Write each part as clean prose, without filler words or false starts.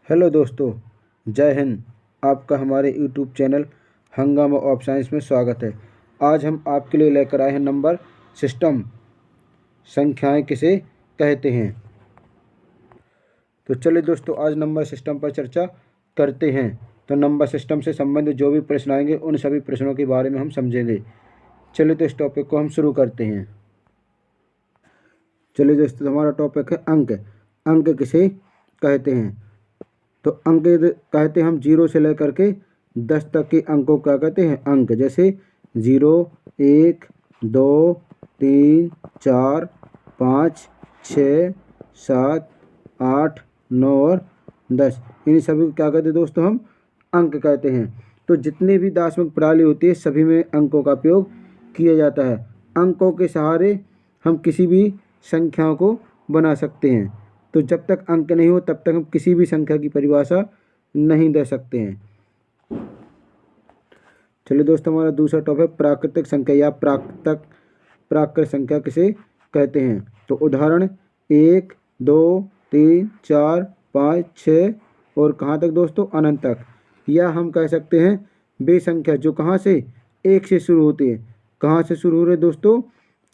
Hello दोस्तों, जय हिंद। आपका हमारे यूट्यूब चैनल हंगामा ऑफ साइंस में स्वागत है। आज हम आपके लिए लेकर आए हैं नंबर सिस्टम, संख्याएं किसे कहते हैं। तो चलिए दोस्तों, आज नंबर सिस्टम पर चर्चा करते हैं। तो नंबर सिस्टम से संबंधित जो भी प्रश्न आएंगे उन सभी प्रश्नों के बारे में हम समझेंगे। चलिए तो इस टॉपिक को हम शुरू करते हैं। चलिए दोस्तों, हमारा टॉपिक है अंक। अंक किसे कहते हैं। तो अंक कहते हैं हम 0 से लेकर के 10 तक के अंकों क्या कहते हैं, अंक। जैसे 0, 1, 2, 3, 4, 5, 6, 7, 8, 9 और 10, इन सभी को क्या कहते हैं दोस्तों, हम अंक कहते हैं। तो जितनी भी दार्शनिक प्रणाली होती है सभी में अंकों का उपयोग किया जाता है। अंकों के सहारे हम किसी भी संख्याओं को बना सकते हैं। तो जब तक अंक नहीं हो तब तक हम किसी भी संख्या की परिभाषा नहीं दे सकते हैं। चलिए दोस्तों, हमारा दूसरा टॉपिक है प्राकृतिक संख्या या प्राकृत संख्या किसे कहते हैं। तो उदाहरण 1, 2, 3, 4, 5, 6 और कहाँ तक दोस्तों, अनंत तक। या हम कह सकते हैं वे संख्या जो कहाँ से, 1 से शुरू होती है। कहाँ से शुरू हो रही है दोस्तों,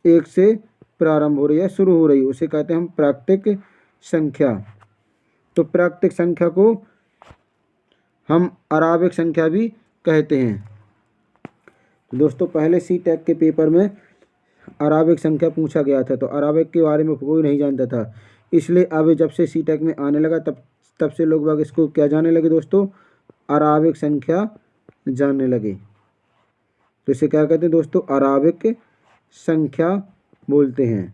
1 से प्रारंभ हो रही है, शुरू हो रही है, उसे कहते हैं हम प्राकृतिक संख्या। तो प्राकृतिक संख्या को हम अराबिक संख्या भी कहते हैं। दोस्तों, पहले सी टेक के पेपर में अराबिक संख्या पूछा गया था, तो अराबिक के बारे में कोई नहीं जानता था। इसलिए अब जब से सी टेक में आने लगा तब से लोग बाग इसको क्या जानने लगे दोस्तों, अराबिक संख्या जानने लगे। तो इसे क्या कहते हैं दोस्तों, अराबिक संख्या बोलते हैं।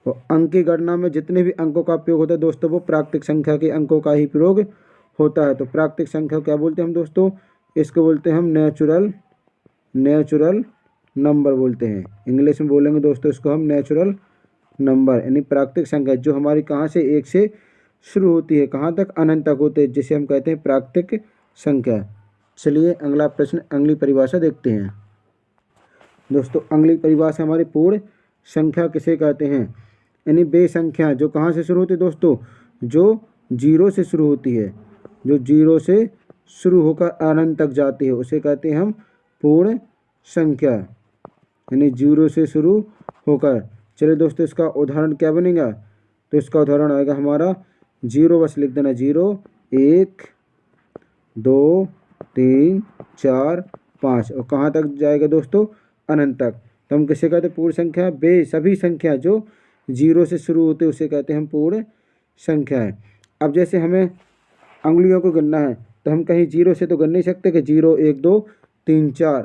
तो अंक की गणना में जितने भी अंकों का उपयोग होता है दोस्तों, वो प्राकृतिक संख्या के अंकों का ही प्रयोग होता है। तो प्राकृतिक संख्या क्या बोलते हैं हम दोस्तों, इसको बोलते हैं हम नेचुरल नंबर बोलते हैं। इंग्लिश में बोलेंगे दोस्तों इसको हम नेचुरल नंबर, यानी प्राकृतिक संख्या जो हमारी कहाँ से, 1 से शुरू होती है, कहाँ तक, अनंत तक होते हैं, जिसे हम कहते हैं प्राकृतिक संख्या। चलिए अगला प्रश्न, अगली परिभाषा देखते हैं। दोस्तों, अगली परिभाषा हमारी पूर्ण संख्या किसे कहते हैं। यानी वे संख्या जो कहाँ से शुरू होती है दोस्तों, जो 0 से शुरू होती है, जो 0 से शुरू होकर अनंत तक जाती है, उसे कहते हैं हम पूर्ण संख्या, यानी 0 से शुरू होकर। चलिए दोस्तों, इसका उदाहरण क्या बनेगा। तो इसका उदाहरण आएगा हमारा 0, बस लिख देना 0, 1, 2, 3, 4, 5 और कहाँ तक जाएगा दोस्तों, अनंत तक। तो हम किसे कहते हैं पूर्ण संख्या, वे सभी संख्या जो 0 से शुरू होते हैं उसे कहते हैं हम पूर्ण संख्या है। अब जैसे हमें अंगुलियों को गिनना है तो हम कहीं 0 से तो गिन नहीं सकते कि 0, 1, 2, 3, 4।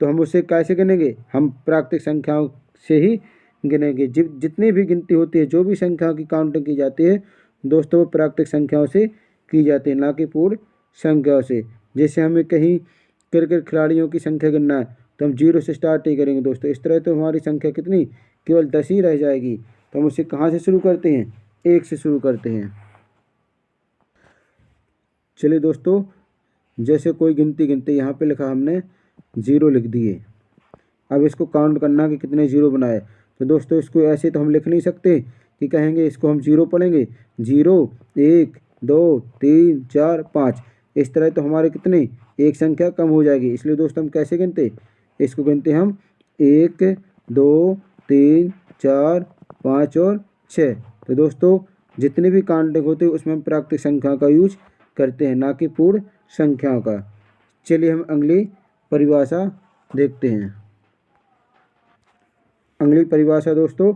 तो हम उसे कैसे गिनेंगे, हम प्राकृतिक संख्याओं से ही गिनेंगे। जितनी भी गिनती होती है, जो भी संख्या की काउंटिंग की जाती है दोस्तों, वो प्राकृतिक संख्याओं से की जाती है, ना कि पूर्ण संख्याओं से। जैसे हमें कहीं क्रिकेट खिलाड़ियों की संख्या गिनना है तो हम 0 से स्टार्ट ही करेंगे दोस्तों। इस तरह तो हमारी संख्या कितनी, केवल 10 ही रह जाएगी। तो हम उसे कहाँ से शुरू करते हैं, 1 से शुरू करते हैं। चलिए दोस्तों, जैसे कोई गिनती गिनते, यहाँ पे लिखा हमने 0 लिख दिए। अब इसको काउंट करना कि कितने 0 बनाए। तो दोस्तों, इसको ऐसे तो हम लिख नहीं सकते कि कहेंगे इसको हम 0 पढ़ेंगे, 0, 1, 2, 3, 4, 5। इस तरह तो हमारे कितने, एक संख्या कम हो जाएगी। इसलिए दोस्तों हम कैसे गिनते, इसको गिनते हम 1, 2, 3, 4, 5 और 6। तो दोस्तों, जितने भी काउंटिंग होते हैं उसमें हम प्राकृतिक संख्या का यूज करते हैं, ना कि पूर्ण संख्याओं का। चलिए हम अगली परिभाषा देखते हैं। अगली परिभाषा दोस्तों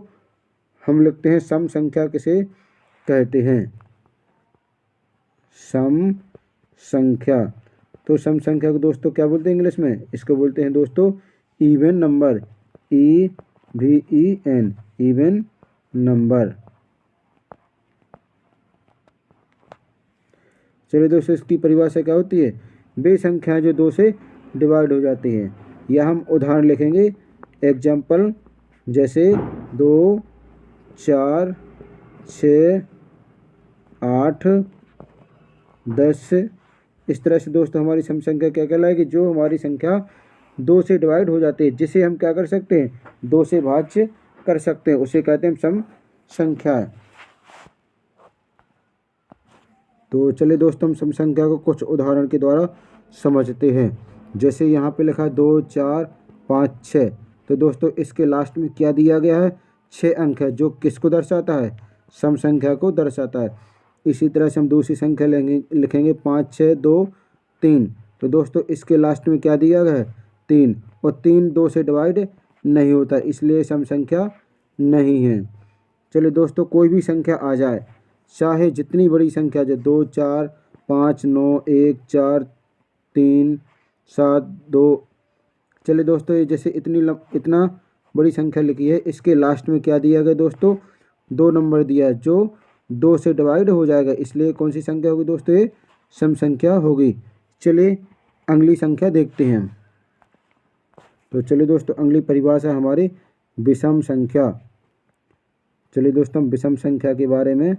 हम लिखते हैं सम संख्या किसे कहते हैं, सम संख्या। तो सम संख्या को दोस्तों क्या बोलते हैं इंग्लिश में, इसको बोलते हैं दोस्तों even number, EVEN, even number. चलिए दोस्तों, इसकी परिभाषा क्या होती है, वे संख्याएं जो 2 से डिवाइड हो जाती हैं। या हम उदाहरण लिखेंगे, एग्जाम्पल, जैसे 2, 4, 6, 8, 10। इस तरह से दोस्तों हमारी सम संख्या क्या कहलाएगी, जो हमारी संख्या 2 से डिवाइड हो जाती है, जिसे हम क्या कर सकते हैं, 2 से भाज्य कर सकते हैं, उसे कहते हैं सम संख्या। तो चलिए दोस्तों हम सम संख्या को कुछ उदाहरण के द्वारा समझते हैं। जैसे यहाँ पे लिखा है 2, 4, 5, 6। तो दोस्तों इसके लास्ट में क्या दिया गया है, 6 अंक है, जो किसको दर्शाता है, सम संख्या को दर्शाता है। इसी तरह से हम दूसरी संख्या लिखेंगे 5, 6, 2, 3। तो दोस्तों इसके लास्ट में क्या दिया गया है, 3, और 3 2 से डिवाइड नहीं होता, इसलिए सम संख्या नहीं है। चलिए दोस्तों कोई भी संख्या आ जाए, चाहे जितनी बड़ी संख्या जो 2, 4, 5, 9, 1, 4, 3, 7, 2। चलिए दोस्तों ये जैसे इतना बड़ी संख्या लिखी है, इसके लास्ट में क्या दिया गया दोस्तों, 2 नंबर दिया है, जो 2 से डिवाइड हो जाएगा, इसलिए कौन सी संख्या होगी दोस्तों, ये सम संख्या होगी। चलिए अगली संख्या देखते हैं। तो चलिए दोस्तों अगली परिभाषा है हमारी विषम संख्या। चलिए दोस्तों हम विषम संख्या के बारे में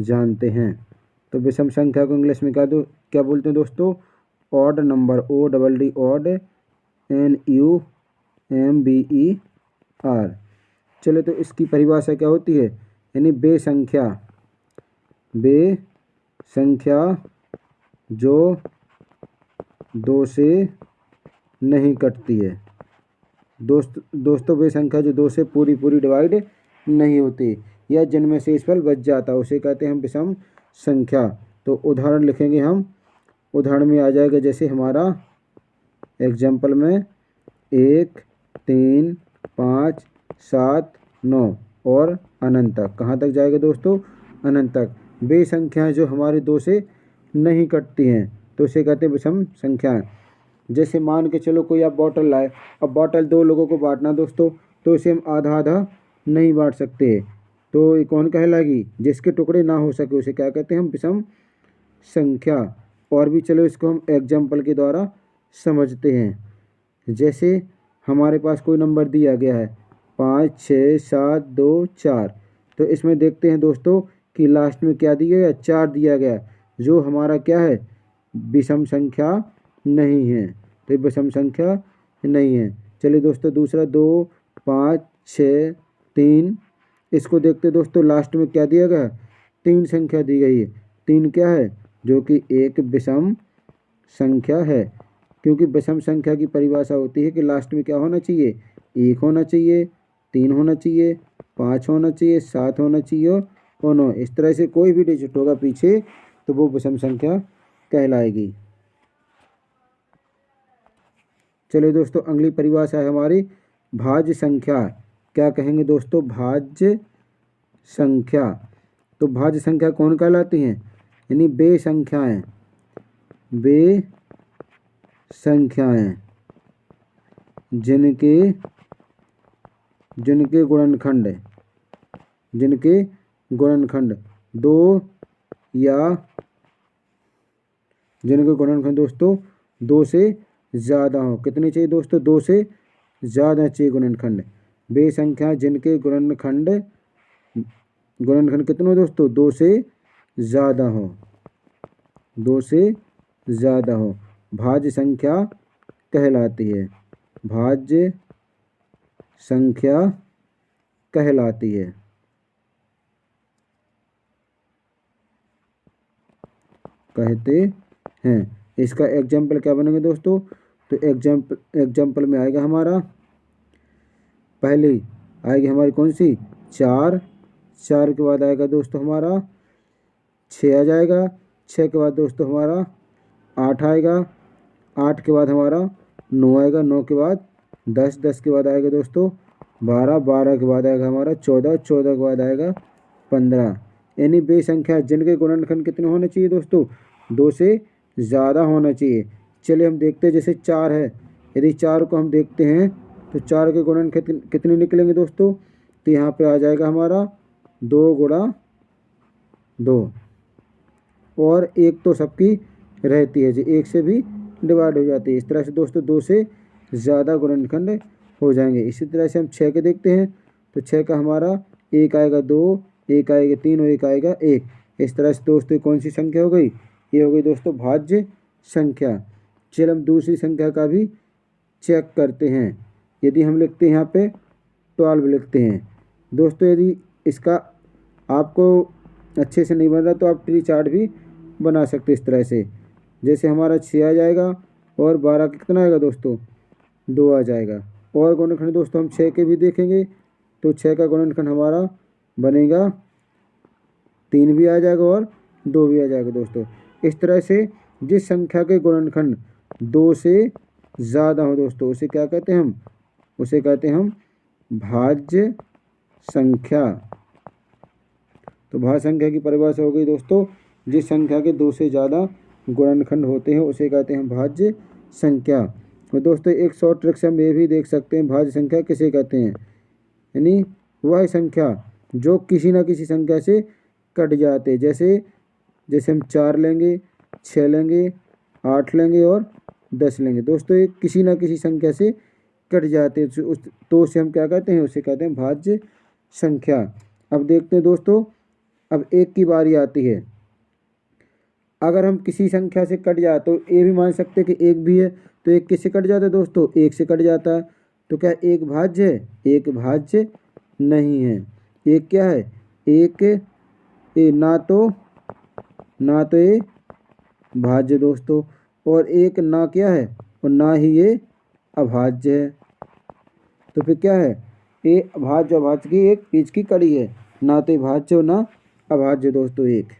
जानते हैं। तो विषम संख्या को इंग्लिश में क्या बोलते हैं दोस्तों, odd number, ODD odd, NUMBER। चलिए तो इसकी परिभाषा क्या होती है, यानी वे संख्या जो 2 से नहीं कटती है। दोस्तों वे संख्या जो 2 से पूरी डिवाइड नहीं होती, या जिनमें से शेषफल बच जाता है, उसे कहते हैं हम विषम संख्या। तो उदाहरण लिखेंगे हम, उदाहरण में आ जाएगा जैसे हमारा एग्जाम्पल में 1, 3, 5, 7, 9 और अनंत तक। कहाँ तक जाएगा दोस्तों, अनंत तक। वे संख्याएं जो हमारे 2 से नहीं कटती हैं, तो उसे कहते हैं विषम संख्याएं। जैसे मान के चलो कोई आप बॉटल लाए, अब बॉटल 2 लोगों को बांटना दोस्तों, तो इसे हम आधा आधा नहीं बांट सकते, तो ये कौन कहलाएगी, जिसके टुकड़े ना हो सके उसे क्या कहते हैं हम विषम संख्या। और भी चलो इसको हम एग्जाम्पल के द्वारा समझते हैं। जैसे हमारे पास कोई नंबर दिया गया है 5, 6, 7, 2, 4। तो इसमें देखते हैं दोस्तों कि लास्ट में क्या दिया गया, 4 दिया गया, जो हमारा क्या है, विषम संख्या नहीं है। तो विषम संख्या नहीं है। चलिए दोस्तों दूसरा 2, 5, 6, 3। इसको देखते दोस्तों लास्ट में क्या दिया गया, 3 संख्या दी गई है। 3 क्या है, जो कि एक विषम संख्या है, क्योंकि विषम संख्या की परिभाषा होती है कि लास्ट में क्या होना चाहिए, 1 होना चाहिए, 3 होना चाहिए, 5 होना चाहिए, 7 होना चाहिए और 9। इस तरह से कोई भी डिजिट होगा पीछे तो वो विषम संख्या कहलाएगी। चलिए दोस्तों अगली परिभाषा है हमारी भाज्य संख्या। क्या कहेंगे दोस्तों, भाज्य संख्या। तो भाज्य संख्या कौन कहलाती हैं, यानी वे संख्याएं जिनके गुणनखंड 2 या जिनके गुणनखंड दोस्तों 2 से ज़्यादा हो। कितने चाहिए दोस्तों, 2 से ज़्यादा चाहिए गुणनखंड। वे संख्या जिनके गुणनखंड कितने दोस्तों, 2 से ज़्यादा हो, 2 से ज़्यादा हो, भाज्य संख्या कहलाती है, भाज्य संख्या कहलाती है। कहते हैं। इसका एग्जाम्पल क्या बनेगा दोस्तों, तो एग्जाम्पल में आएगा हमारा, पहले आएगी हमारी कौन सी, 4 के बाद आएगा दोस्तों हमारा 6 आ जाएगा, 6 के बाद दोस्तों हमारा 8 आएगा, 8 के बाद हमारा 9 आएगा, 9 के बाद 10, 10 के बाद आएगा दोस्तों 12, 12 के बाद आएगा हमारा 14, 14 के बाद आएगा 15। यानी वे संख्या जिनके गुणनखंड कितने होने चाहिए दोस्तों, 2 से ज़्यादा होना चाहिए। चलिए हम देखते हैं, जैसे 4 है, यदि 4 को हम देखते हैं तो 4 के गुणनखंड कितने निकलेंगे दोस्तों, तो यहाँ पे आ जाएगा हमारा 2 गुणा 2, और 1 तो सबकी रहती है, जो 1 से भी डिवाइड हो जाती है। इस तरह से दोस्तों 2 से ज़्यादा गुणनखंड हो जाएंगे। इसी तरह से हम 6 के देखते हैं, तो 6 का हमारा 1 आएगा 2, 1 आएगा 3 और 1 आएगा 1। इस तरह से दोस्तों कौन सी संख्या हो गई, ये हो गई दोस्तों भाज्य संख्या। चलिए हम दूसरी संख्या का भी चेक करते हैं। यदि हम लिखते हैं यहाँ पे 12 लिखते हैं दोस्तों, यदि इसका आपको अच्छे से नहीं बन रहा तो आप ट्री चार्ट भी बना सकते इस तरह से। जैसे हमारा 6 आ जाएगा और 12 कितना आएगा दोस्तों, 2 आ जाएगा। और गुणनखंड दोस्तों हम 6 के भी देखेंगे तो 6 का गुणनखंड हमारा बनेगा 3 भी आ जाएगा और 2 भी आ जाएगा दोस्तों। इस तरह से जिस संख्या के गुणनखंड 2 से ज़्यादा हो दोस्तों उसे क्या कहते हैं हम, उसे कहते हैं हम भाज्य संख्या। तो भाज्य संख्या की परिभाषा हो गई दोस्तों, जिस संख्या के 2 से ज़्यादा गुणनखंड होते हैं उसे कहते हैं भाज्य संख्या। और दोस्तों एक शॉर्ट ट्रिक से हम ये भी देख सकते हैं भाज्य संख्या किसे कहते हैं, यानी वह संख्या जो किसी न किसी संख्या से कट जाते। जैसे हम 4 लेंगे, 6 लेंगे, 8 लेंगे और 10 लेंगे दोस्तों, ये किसी न किसी संख्या से कट जाते तो उसे हम क्या कहते हैं, उसे कहते हैं भाज्य संख्या। अब देखते हैं दोस्तों, अब 1 की बारी आती है। अगर हम किसी संख्या से कट जाए तो ये भी मान सकते हैं कि 1 भी है, तो 1 किससे कट जाता है दोस्तों, 1 से कट जाता है। तो क्या 1 भाज्य है, 1 भाज्य नहीं है। 1 क्या है, 1 ना तो ये भाज्य दोस्तों, और 1 ना क्या है, और ना ही ये अभाज्य है। तो फिर क्या है, ये भाज्य अभाज्य की एक बीच की कड़ी है, ना तो भाज्य और ना अभाज्य दोस्तों 1।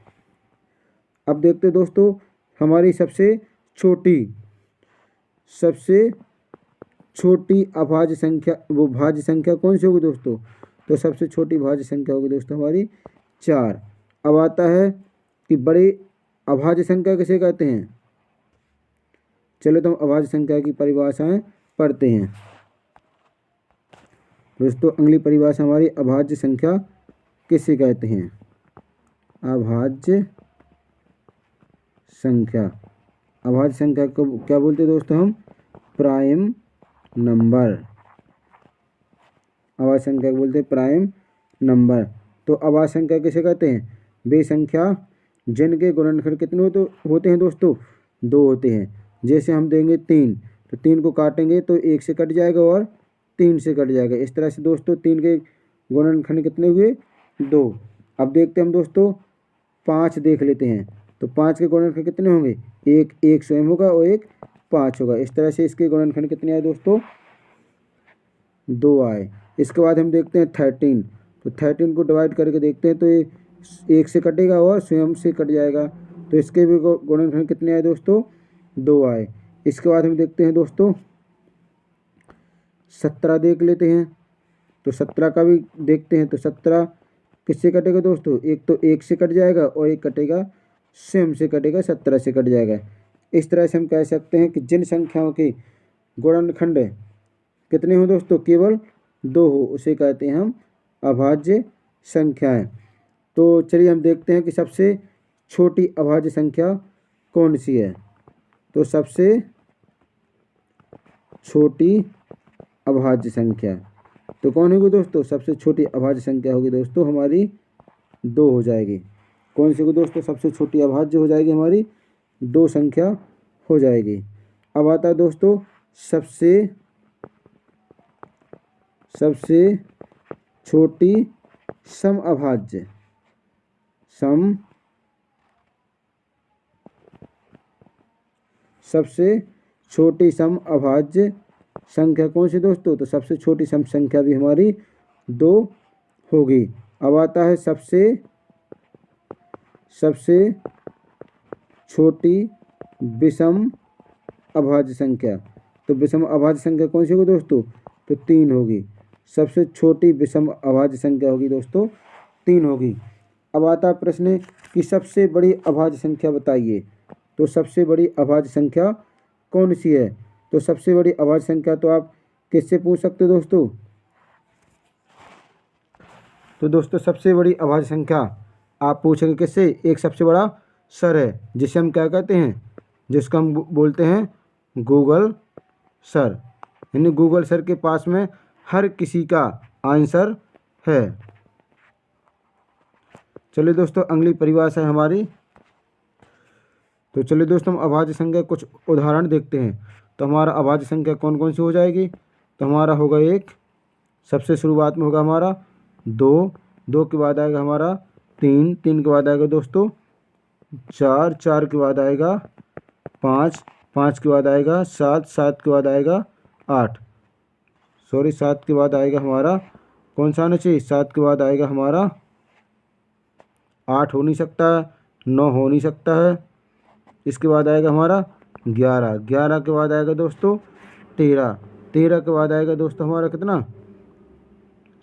अब देखते हैं दोस्तों हमारी सबसे छोटी अभाज्य संख्या, वो भाज्य संख्या कौन सी होगी दोस्तों, तो सबसे छोटी भाज्य संख्या होगी दोस्तों हमारी 4। अब आता है कि बड़ी अभाज्य संख्या किसे कहते हैं। चलो तो हम अभाज्य संख्या की परिभाषाएं पढ़ते हैं दोस्तों। अगली परिभाषा हमारी अभाज्य संख्या किसे कहते हैं, अभाज्य संख्या। अभाज्य संख्या को क्या बोलते हैं दोस्तों, हम प्राइम नंबर। अभाज्य संख्या को बोलते हैं प्राइम नंबर। तो अभाज्य संख्या किसे कहते हैं, वे संख्या जिनके गुणनखंड कितने होते हैं दोस्तों, 2 होते हैं। जैसे हम देंगे 3, तो 3 को काटेंगे तो 1 से कट जाएगा और 3 से कट जाएगा। इस तरह से दोस्तों 3 के गुणनखंड कितने हुए, 2। अब देखते हैं हम दोस्तों 5 देख लेते हैं। तो 5 के गुणनखंड कितने होंगे, 1 स्वयं होगा और 1 5 होगा। इस तरह से इसके गुणनखंड कितने आए दोस्तों, 2 आए। इसके बाद हम देखते हैं 13। तो 13 को डिवाइड करके देखते हैं तो ये 1 से कटेगा और स्वयं से कट जाएगा। तो इसके भी गुणनखंड कितने आए दोस्तों, 2 आए। इसके बाद हम देखते हैं दोस्तों 17 देख लेते हैं। तो 17 का भी देखते हैं। तो 17 किससे कटेगा दोस्तों, एक तो 1 से कट जाएगा और एक कटेगा स्वयं से कटेगा, 17 से कट जाएगा। इस तरह से हम कह सकते हैं कि जिन संख्याओं के गुणनखंड कितने हो दोस्तों, केवल 2 हो, उसे कहते हैं हम अभाज्य संख्याएं। तो चलिए हम देखते हैं कि सबसे छोटी अभाज्य संख्या कौन सी है। तो सबसे छोटी अभाज्य संख्या तो कौन होगी दोस्तों, सबसे छोटी अभाज्य संख्या होगी दोस्तों हमारी 2 हो जाएगी। कौन सी होगी दोस्तों, सबसे छोटी अभाज्य हो जाएगी हमारी 2 संख्या हो जाएगी। अब आता है दोस्तों सबसे छोटी सम अभाज्य। सबसे छोटी सम अभाज्य संख्या कौन सी दोस्तों, तो सबसे छोटी सम संख्या भी हमारी 2 होगी। अब आता है सबसे छोटी विषम अभाज्य संख्या। तो विषम अभाज्य संख्या कौन सी होगी दोस्तों, तो 3 होगी। सबसे छोटी विषम अभाज्य संख्या होगी दोस्तों 3 होगी। अब आता है प्रश्न कि सबसे बड़ी अभाज्य संख्या बताइए। तो सबसे बड़ी अभाज्य संख्या कौन सी है, तो सबसे बड़ी अभाज्य संख्या तो आप किससे पूछ सकते हो दोस्तों, तो दोस्तों सबसे बड़ी अभाज्य संख्या आप पूछेंगे किससे, एक सबसे बड़ा सर है जिसे हम क्या कहते हैं, जिसको हम बोलते हैं गूगल सर। यानी गूगल सर के पास में हर किसी का आंसर है। चलिए दोस्तों अगली परिभाषा है हमारी। तो चलिए दोस्तों हम अभाज्य संख्या कुछ उदाहरण देखते हैं। तो हमारा अभाज्य संख्या कौन कौन सी हो जाएगी, तो हमारा होगा 1, सबसे शुरुआत में होगा हमारा 2, 2 के बाद आएगा हमारा 3, 3 के बाद आएगा दोस्तों 4, 4 के बाद आएगा 5, 5 के बाद आएगा 7, 7 के बाद आएगा 8, सॉरी 7 के बाद आएगा हमारा कौन सा आना चाहिए, 7 के बाद आएगा हमारा 8 हो नहीं सकता है, 9 हो नहीं सकता है, इसके बाद आएगा हमारा 11, 11 के बाद आएगा दोस्तों 13, 13 के बाद आएगा दोस्तों हमारा कितना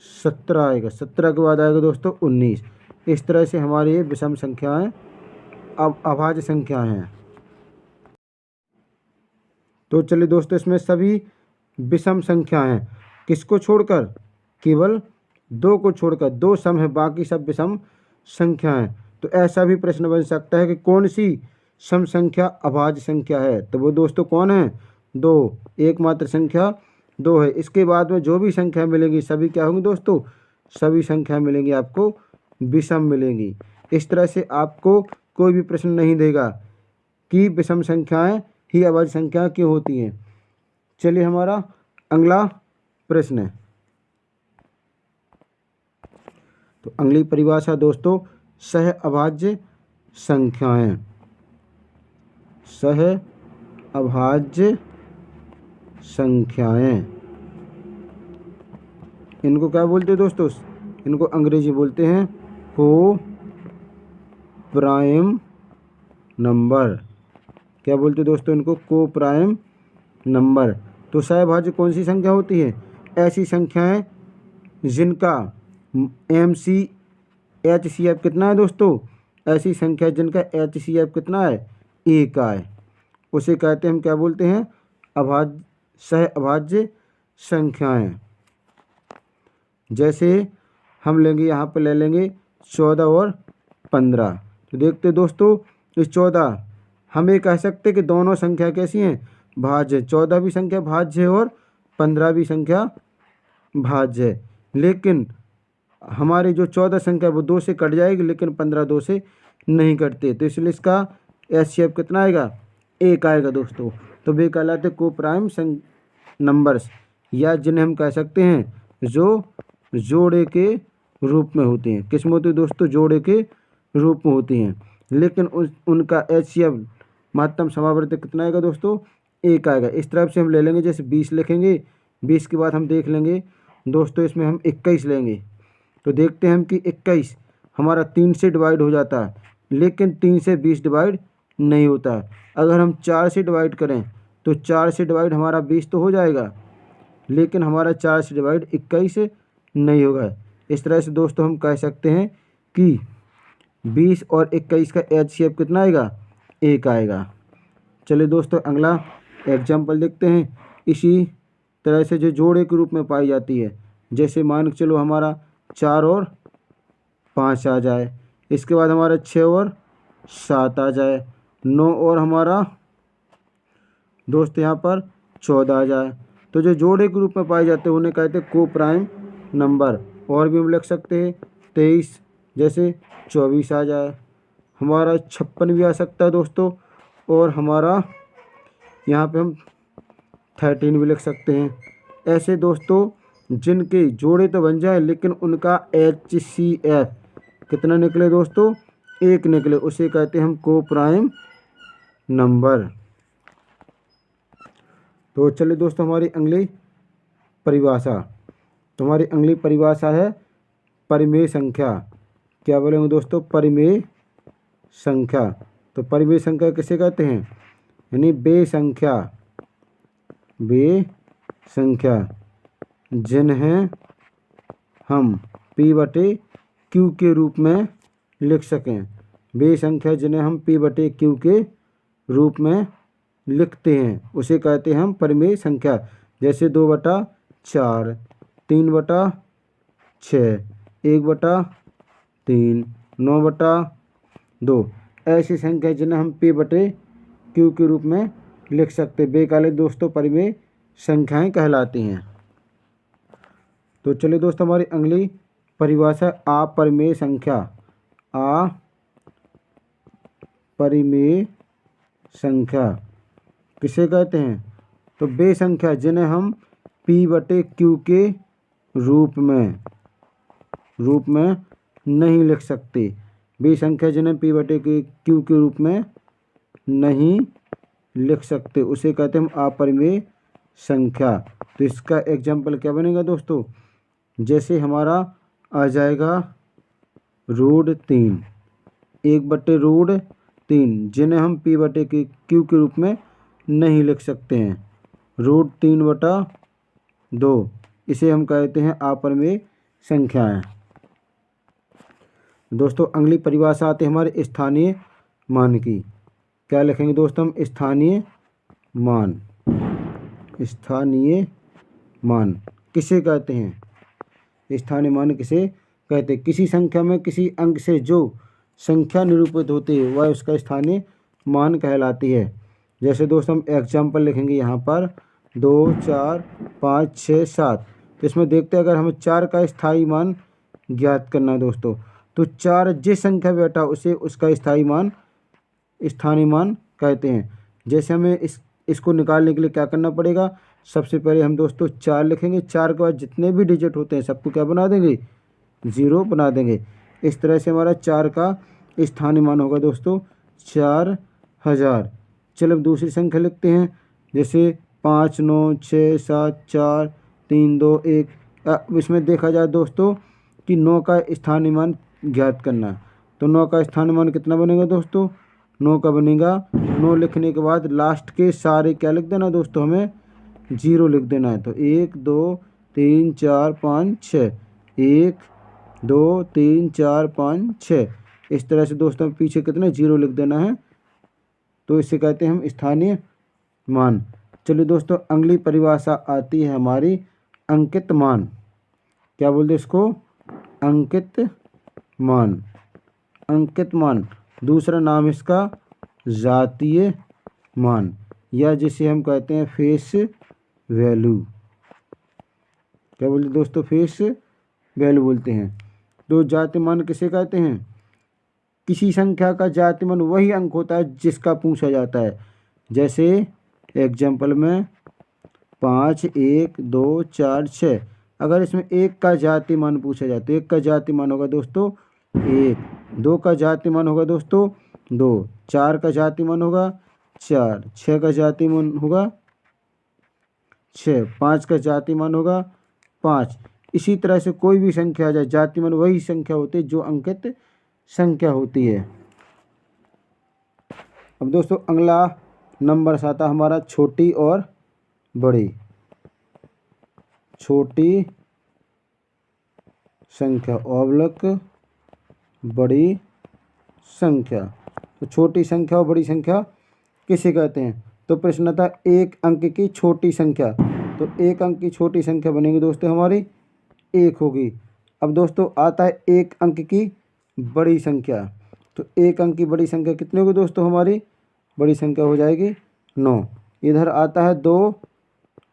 17 आएगा, 17 के बाद आएगा दोस्तों 19। इस तरह से हमारी ये विषम संख्याएं अब अभाज्य संख्याएं हैं। तो चलिए दोस्तों इसमें सभी विषम संख्याएं हैं, किसको छोड़कर, केवल 2 को छोड़कर, 2 सम है बाकी सब विषम संख्याएं। तो ऐसा भी प्रश्न बन सकता है कि कौन सी सम संख्या अभाज्य संख्या है, तो वो दोस्तों कौन है, 2, एकमात्र संख्या 2 है। इसके बाद में जो भी संख्या मिलेगी सभी क्या होंगी दोस्तों, सभी संख्या मिलेंगी आपको विषम मिलेंगी। इस तरह से आपको कोई भी प्रश्न नहीं देगा कि विषम संख्याएं ही अभाज्य संख्या क्यों होती हैं। चलिए हमारा अगला प्रश्न है। तो अगली परिभाषा दोस्तों सह अभाज्य संख्याएं, सह अभाज्य संख्याएं, इनको क्या बोलते हैं दोस्तों, इनको अंग्रेजी बोलते हैं को प्राइम नंबर। क्या बोलते हैं दोस्तों इनको, को प्राइम नंबर। तो सहअभाज्य कौन सी संख्या होती है, ऐसी संख्याएं जिनका HCF कितना है दोस्तों, ऐसी संख्या जिनका HCF कितना है, 1 का है, उसे कहते हैं हम क्या बोलते हैं, सह अभाज्य संख्याएं। जैसे हम लेंगे यहाँ पर ले लेंगे 14 और 15। तो देखते दोस्तों इस 14 हम ये कह सकते कि दोनों संख्या कैसी हैं, भाज्य, 14 भी संख्या भाज्य है और 15 भी संख्या भाज्य है। लेकिन हमारी जो 14 संख्या वो 2 से कट जाएगी, लेकिन 15 2 से नहीं कटते, तो इसलिए इसका HCF कितना आएगा, 1 आएगा दोस्तों। तो वे कहलाते को प्राइम नंबर्स, या जिन्हें हम कह सकते हैं जो जोड़े के रूप में होते हैं। किस में होती है दोस्तों, जोड़े के रूप में होती हैं, लेकिन उनका HCF महत्तम समावर्ती कितना आएगा दोस्तों, 1 आएगा। इस तरफ से हम ले लेंगे, जैसे 20 लिखेंगे, 20 के बाद हम देख लेंगे दोस्तों इसमें हम 21 लेंगे। तो देखते हैं हम कि 21 हमारा 3 से डिवाइड हो जाता है, लेकिन 3 से 20 डिवाइड नहीं होता है। अगर हम 4 से डिवाइड करें तो 4 से डिवाइड हमारा 20 तो हो जाएगा, लेकिन हमारा 4 से डिवाइड 21 नहीं होगा। इस तरह से दोस्तों हम कह सकते हैं कि 20 और 21 का HCF कितना आएगा, 1 आएगा। चलिए दोस्तों अगला एग्जाम्पल देखते हैं। इसी तरह से जो जोड़े के रूप में पाई जाती है, जैसे मान के चलो हमारा 4 और 5 आ जाए, इसके बाद हमारा 6 और 7 आ जाए, 9 और हमारा दोस्त यहाँ पर 14 आ जाए। तो जो जोड़े के रूप में पाए जाते हैं उन्हें कहते हैं को प्राइम नंबर। और भी हम लिख सकते हैं 23, जैसे 24 आ जाए, हमारा 56 भी आ सकता है दोस्तों, और हमारा यहाँ पे हम 13 भी लिख सकते हैं। ऐसे दोस्तों जिनके जोड़े तो बन जाए लेकिन उनका HCF कितना निकले दोस्तों, 1 निकले, उसे कहते हैं हम को प्राइम नंबर। तो चलिए दोस्तों हमारी अगली परिभाषा, तो हमारी अगली परिभाषा है परिमेय संख्या। क्या बोलेंगे दोस्तों, परिमेय संख्या। तो परिमेय संख्या किसे कहते हैं, यानी वे संख्या जिन्हें हम P/Q के रूप में लिख सकें। वे संख्या जिन्हें हम P/Q के रूप में लिखते हैं उसे कहते हैं हम परिमेय संख्या। जैसे 2/4, 3/6, 1/3, 9/2, ऐसी संख्या जिन्हें हम P/Q के रूप में लिख सकते, वे काले दोस्तों परिमेय संख्याएं कहलाती हैं। तो चलिए दोस्तों हमारी अगली परिभाषा अपरिमेय संख्या। अपरिमेय संख्या किसे कहते हैं, तो वे संख्या जिन्हें हम P/Q के रूप में नहीं लिख सकते, वे संख्या जिन्हें पी बटे क्यू के रूप में नहीं लिख सकते उसे कहते हैं हम अपरिमेय संख्या। तो इसका एग्जाम्पल क्या बनेगा दोस्तों, जैसे हमारा आ जाएगा √3, 1/√3 जिन्हें हम पी बटे क्यू के रूप में नहीं लिख सकते हैं। √3/2 इसे हम कहते हैं अपरिमेय संख्याएं। दोस्तों अगली परिभाषा आती है हमारे स्थानीय मान की। क्या लिखेंगे दोस्तों हम, स्थानीय मान। स्थानीय मान किसे कहते हैं, स्थानीय मान किसे कहते हैं, किसी संख्या में किसी अंक से जो संख्या निरूपित होती है वह उसका स्थानीय मान कहलाती है। जैसे दोस्तों हम एग्जाम्पल लिखेंगे यहाँ पर 2, 4, 5, 6, 7। तो इसमें देखते हैं अगर हमें 4 का स्थायी मान ज्ञात करना है दोस्तों, तो 4 जिस संख्या में बैठा उसे उसका स्थायी मान स्थानीय मान कहते हैं। जैसे हमें इसको निकालने के लिए क्या करना पड़ेगा, सबसे पहले हम दोस्तों 4 लिखेंगे, 4 के बाद जितने भी डिजिट होते हैं सबको क्या बना देंगे, 0 बना देंगे। इस तरह से हमारा 4 का स्थानीय मान होगा दोस्तों 4000। चलो अब दूसरी संख्या लिखते हैं, जैसे 5, 9, 6, 7, 4, 3, 2, 1। इसमें देखा जाए दोस्तों कि 9 का स्थानीय मान ज्ञात करना, तो 9 का स्थानीय मान कितना बनेगा दोस्तों, 9 का बनेगा 9 लिखने के बाद लास्ट के सारे क्या लिख देना दोस्तों, हमें 0 लिख देना है। तो 1, 2, 3, 4, 5, 6, 1, 2, 3, 4, 5, 6। इस तरह से दोस्तों पीछे कितने 0 लिख देना है, तो इसे कहते हैं हम स्थानीय मान। चलिए दोस्तों अगली परिभाषा आती है हमारी अंकित मान। क्या बोलते हैं इसको, अंकित मान। अंकित मान दूसरा नाम इसका जातीय मान, या जिसे हम कहते हैं फेस वैल्यू। क्या बोलते हैं दोस्तों, फेस वैल्यू बोलते हैं। तो जातीय मान किसे कहते हैं, किसी संख्या का जातीय मान वही अंक होता है जिसका पूछा जाता है। जैसे एग्जाम्पल में 5, 1, 2, 4, 6। अगर इसमें 1 का जातीय मान पूछा जाए तो 1 का जातीय मान होगा दोस्तों 1, 2 का जातीय मान होगा दोस्तों 2, 4 का जातीय मान होगा 4, 6 का जातीय मान होगा 6, 5 का जातीय मान होगा 5। इसी तरह से कोई भी संख्या आ जाए, जातीय मान वही संख्या होती है जो अंकित संख्या होती है। अब दोस्तों अगला नंबर आता हमारा छोटी और बड़ी। छोटी संख्या ऑब्लिक बड़ी संख्या। तो छोटी संख्या और बड़ी संख्या किसे कहते हैं, तो प्रश्न था 1 अंक की छोटी संख्या। तो 1 अंक की छोटी संख्या बनेगी दोस्तों हमारी 1 होगी। अब दोस्तों आता है 1 अंक की बड़ी संख्या। तो 1 अंक की बड़ी संख्या कितनी होगी दोस्तों, हमारी बड़ी संख्या हो जाएगी 9। इधर आता है 2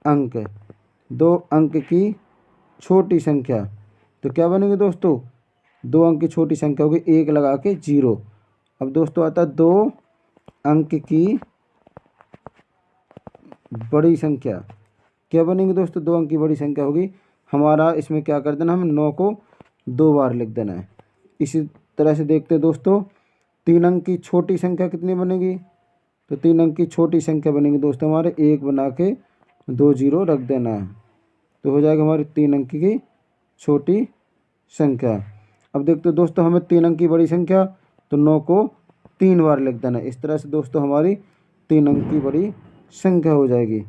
अंक, 2 अंक की छोटी संख्या। तो क्या बनेगी दोस्तों, 2 अंक की छोटी संख्या होगी 1 लगा के 0। अब दोस्तों आता है 2 अंक की बड़ी संख्या। क्या बनेगी दोस्तों, 2 अंक की बड़ी संख्या होगी हमारा, इसमें क्या कर देना, हम 9 को 2 बार लिख देना है। इसी तरह से देखते हैं दोस्तों 3 अंक की छोटी संख्या कितनी बनेगी, तो 3 अंक की छोटी संख्या बनेगी दोस्तों हमारे 1 बना के 2 0 रख देना है। तो हो जाएगा हमारी 3 अंक की छोटी संख्या। अब देखते हैं दोस्तों हमें 3 अंक की बड़ी संख्या, तो 9 को 3 बार लिख देना है। इस तरह से दोस्तों हमारी 3 अंक की बड़ी संख्या हो जाएगी।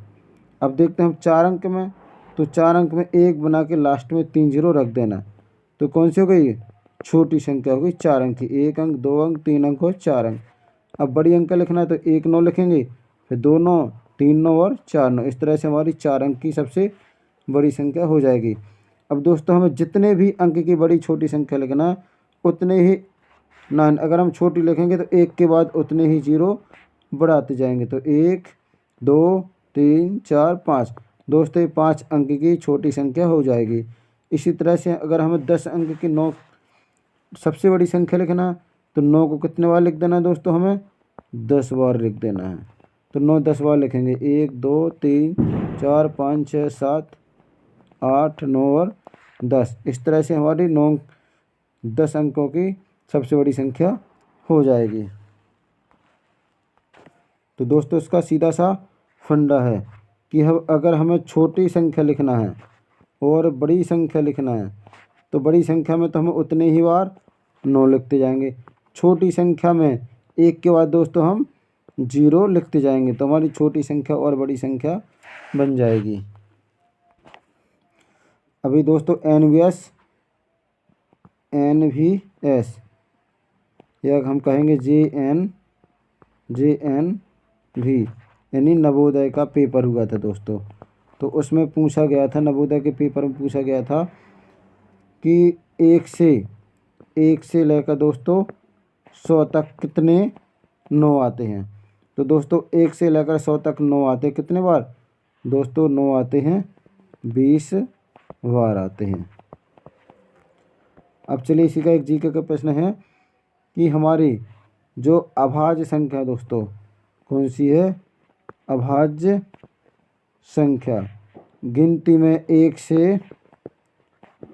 अब देखते हैं हम 4 अंक में, तो 4 अंक में 1 बना के लास्ट में 3 0 रख देना। तो कौन सी हो गई, छोटी संख्या हो गई 4 अंक की। 1 अंक, 2 अंक, 3 अंक और 4 अंक। अब बड़ी अंक लिखना है तो 1 9 लिखेंगे, फिर 2 9, 3 9 और 4 9। इस तरह से हमारी 4 अंक की सबसे बड़ी संख्या हो जाएगी। अब दोस्तों हमें जितने भी अंक की बड़ी छोटी संख्या लिखना है उतने ही अगर हम छोटी लिखेंगे तो 1 के बाद उतने ही 0 बढ़ाते जाएंगे। तो 1 2 3 4 5 दोस्तों ये 5 अंक की छोटी संख्या हो जाएगी। इसी तरह से अगर हमें 10 अंक की 9 सबसे बड़ी संख्या लिखना है तो 9 को कितने बार लिख देना है दोस्तों, हमें 10 बार लिख देना है। तो 9 10 बार लिखेंगे, 1 2 3 4 5 6 7 8 9 और 10। इस तरह से हमारी 9 10 अंकों की सबसे बड़ी संख्या हो जाएगी। तो दोस्तों इसका सीधा सा फंडा है कि हम अगर हमें छोटी संख्या लिखना है और बड़ी संख्या लिखना है तो बड़ी संख्या में तो हमें उतने ही बार 9 लिखते जाएंगे, छोटी संख्या में एक के बाद दोस्तों हम 0 लिखते जाएंगे, तो हमारी छोटी संख्या और बड़ी संख्या बन जाएगी। अभी दोस्तों एनवीएस या हम कहेंगे JNV यानी नवोदय का पेपर हुआ था दोस्तों। तो उसमें पूछा गया था, नवोदय के पेपर में पूछा गया था कि एक से लेकर दोस्तों 100 तक कितने 9 आते हैं। तो दोस्तों 1 से लेकर 100 तक 9 आते हैं कितने बार दोस्तों? 9 आते हैं 20 बार आते हैं। अब चलिए इसी का एक जीके का प्रश्न है कि हमारी जो अभाज्य संख्या दोस्तों कौन सी है? अभाज्य संख्या गिनती में 1 से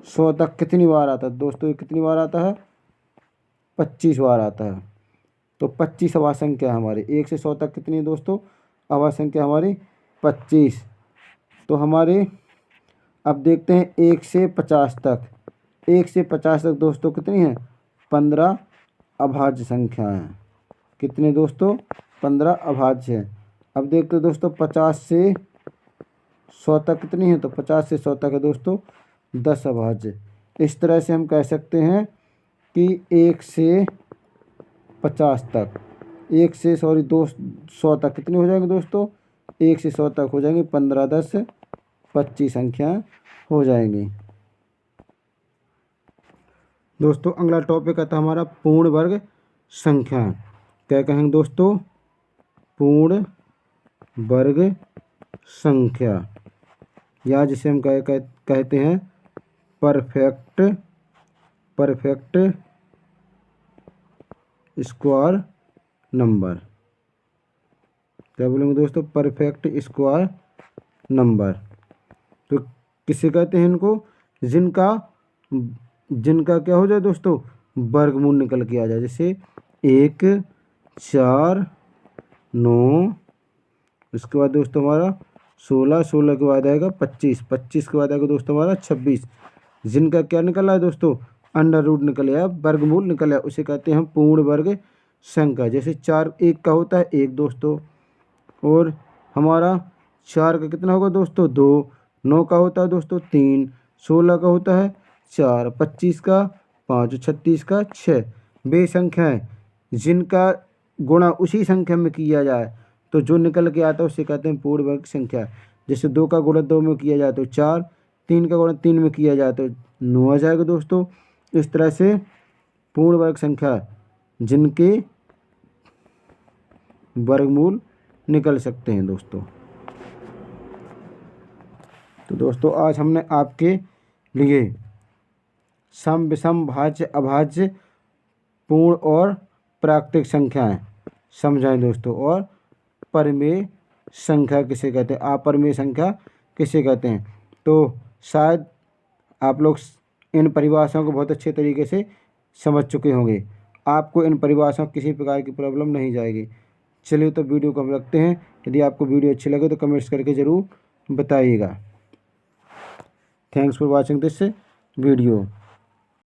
100 तक कितनी बार आता है दोस्तों? ये कितनी बार आता है? 25 बार आता है। तो 25 अभाज्य संख्या है हमारी। 1 से 100 तक कितनी है दोस्तों? अभाज्य संख्या हमारी 25। तो हमारे अब देखते हैं 1 से 50 तक। 1 से 50 तक दोस्तों कितनी है? 15 अभाज्य संख्या हैं। कितने दोस्तों? 15 अभाज्य हैं। अब देखते हैं दोस्तों 50 से 100 तक कितनी है? तो 50 से 100 तक है दोस्तों 10 अभाज्य। इस तरह से हम कह सकते हैं कि 1 से 50 तक 100 तक कितनी हो जाएंगे दोस्तों? 1 से 100 तक हो जाएंगे 15, 10, 25 संख्याएँ हो जाएंगी। दोस्तों अगला टॉपिक आता है हमारा पूर्ण वर्ग संख्या। क्या कहेंगे दोस्तों? पूर्ण वर्ग संख्या, या जिसे हम कहते हैं परफेक्ट स्क्वायर नंबर। क्या बोलेंगे दोस्तों? Perfect square number. तो किसे कहते हैं इनको? जिनका क्या हो जाए दोस्तों? वर्गमूल निकल के आ जाए। जैसे 1, 4, 9, इसके बाद दोस्तों हमारा 16 के बाद आएगा 25 के बाद आएगा दोस्तों हमारा 26। जिनका क्या निकला है दोस्तों? अंडर रूट निकल आया, वर्गमूल निकल आया, उसे कहते हैं हम पूर्ण वर्ग संख्या। जैसे 4 1 का होता है 1 दोस्तों, और हमारा 4 का कितना होगा दोस्तों? 2, 9 का होता है दोस्तों 3, 16 का होता है 4, 25 का 5, 36 का 6। वे संख्याएँ जिनका गुणा उसी संख्या में किया जाए तो जो निकल के आता है उसे कहते हैं पूर्ण वर्ग संख्या। जैसे 2 का गुणा 2 में किया जाए तो 4, 3 का गुणा 3 में किया जाए तो 9 आ जाएगा दोस्तों। इस तरह से पूर्ण वर्ग संख्या जिनके वर्गमूल निकल सकते हैं दोस्तों। तो दोस्तों आज हमने आपके लिए सम, विषम, भाज्य, अभाज्य, पूर्ण और प्राकृतिक संख्याएं समझाएं दोस्तों। और परिमेय संख्या किसे कहते हैं, अपरिमेय संख्या किसे कहते हैं। तो शायद आप लोग इन परिभाषाओं को बहुत अच्छे तरीके से समझ चुके होंगे। आपको इन परिभाषाओं किसी प्रकार की प्रॉब्लम नहीं जाएगी। चलिए तो वीडियो को हम रखते हैं। यदि आपको वीडियो अच्छी लगे तो कमेंट्स करके ज़रूर बताइएगा। Thanks for watching this video.